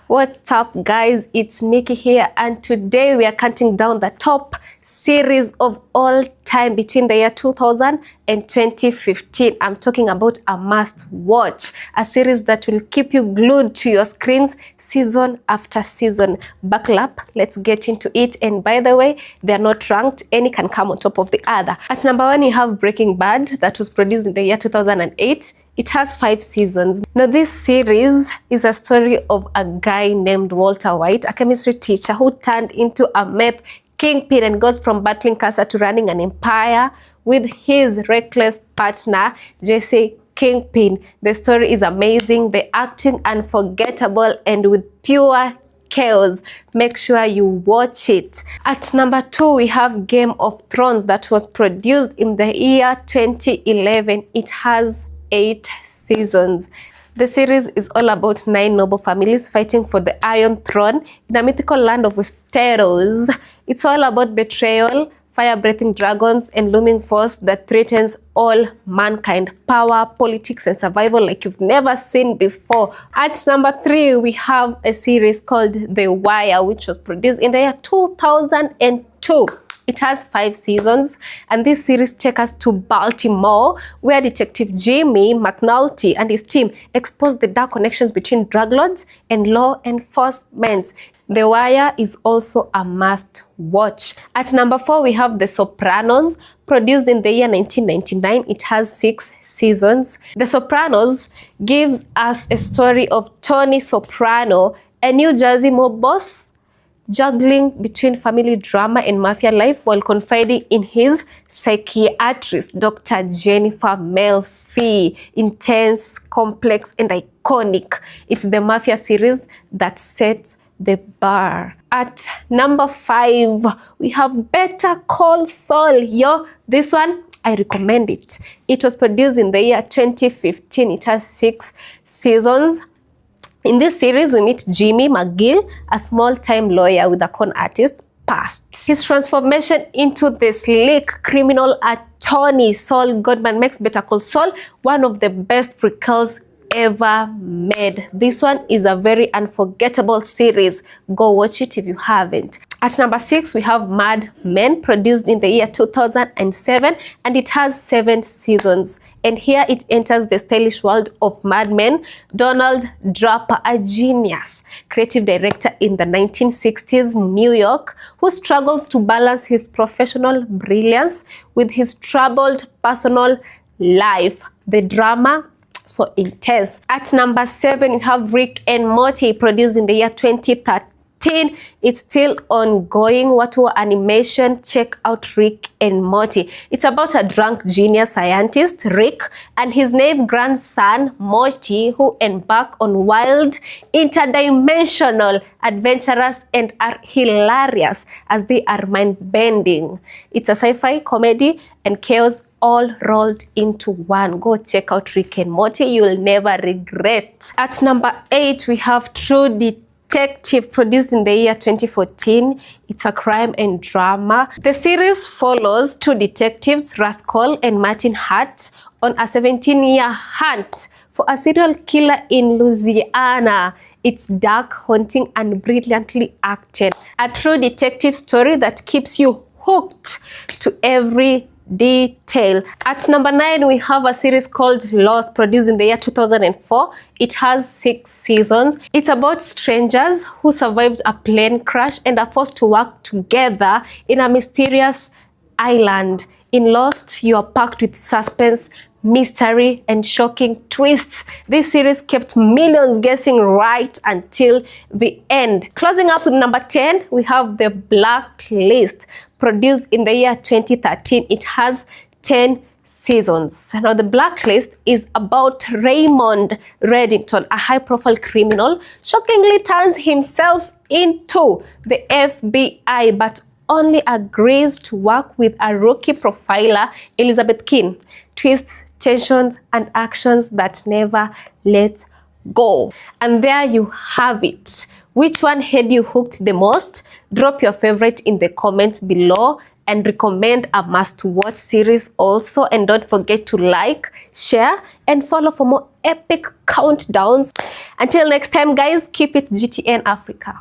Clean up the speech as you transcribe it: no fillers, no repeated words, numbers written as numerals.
What's up, guys? It's Nikki here, and today we are counting down the top series of all time between the year 2000 and 2015. I'm talking about a must watch, a series that will keep you glued to your screens season after season. Buckle up, let's get into it. And by the way, they're not ranked, any can come on top of the other. At number 1, you have Breaking Bad, that was produced in the year 2008. It has 5 seasons. Now, this series is a story of a guy named Walter White, a chemistry teacher who turned into a meth kingpin and goes from battling cancer to running an empire with his reckless partner, Jesse Kingpin. The story is amazing, the acting unforgettable, and with pure chaos. Make sure you watch it. At number 2, we have Game of Thrones, that was produced in the year 2011. It has 8 seasons. The series is all about 9 noble families fighting for the Iron Throne in a mythical land of Westeros. It's all about betrayal, fire-breathing dragons, and looming force that threatens all mankind. Power, politics, and survival like you've never seen before. At number 3, we have a series called The Wire, which was produced in the year 2002. It has 5 seasons, and this series takes us to Baltimore, where Detective Jimmy McNulty and his team expose the dark connections between drug lords and law enforcement. The Wire is also a must-watch. At number 4, we have The Sopranos, produced in the year 1999. It has 6 seasons. The Sopranos gives us a story of Tony Soprano, a New Jersey mob boss, juggling between family drama and mafia life while confiding in his psychiatrist, Dr. Jennifer Melfi. Intense, complex, and iconic. It's the mafia series that sets the bar. At number 5, we have Better Call Saul. This one, I recommend it. It was produced in the year 2015. It has 6 seasons. In this series, we meet Jimmy McGill, a small-time lawyer with a con artist past. His transformation into the sleek criminal attorney Saul Goodman makes Better Call Saul one of the best prequels ever made. This one is a very unforgettable series. Go watch it if you haven't. At number 6, we have Mad Men, produced in the year 2007, and it has 7 seasons. And here it enters the stylish world of Mad Men. Donald Draper, a genius creative director in the 1960s New York, who struggles to balance his professional brilliance with his troubled personal life. The drama, so intense. At number 7, we have Rick and Morty, produced in the year 2013. It's still ongoing. Watu animation, check out Rick and Morty. It's about a drunk genius scientist, Rick, and his named grandson, Morty, who embark on wild, interdimensional adventures and are hilarious as they are mind-bending. It's a sci-fi, comedy, and chaos all rolled into one. Go check out Rick and Morty. You'll never regret. At number 8, we have True Detective, produced in the year 2014. It's a crime and drama. The series follows 2 detectives, Rascal and Martin Hart, on a 17-year hunt for a serial killer in Louisiana. It's dark, haunting, and brilliantly acted. A true detective story that keeps you hooked to every detail. At number 9, we have a series called Lost, produced in the year 2004. It has 6 seasons. It's about strangers who survived a plane crash and are forced to work together in a mysterious island. In Lost, you are packed with suspense, mystery, and shocking twists. This series kept millions guessing right until the end. Closing up with number 10, we have The Blacklist, produced in the year 2013. It has 10 seasons. Now, The Blacklist is about Raymond Reddington, a high-profile criminal, shockingly turns himself into the FBI, but only agrees to work with a rookie profiler, Elizabeth Keene. Twists, tensions, and actions that never let go. And there you have it. Which one had you hooked the most? Drop your favorite in the comments below and recommend a must-watch series also. And don't forget to like, share, and follow for more epic countdowns. Until next time, guys, keep it GTN Africa.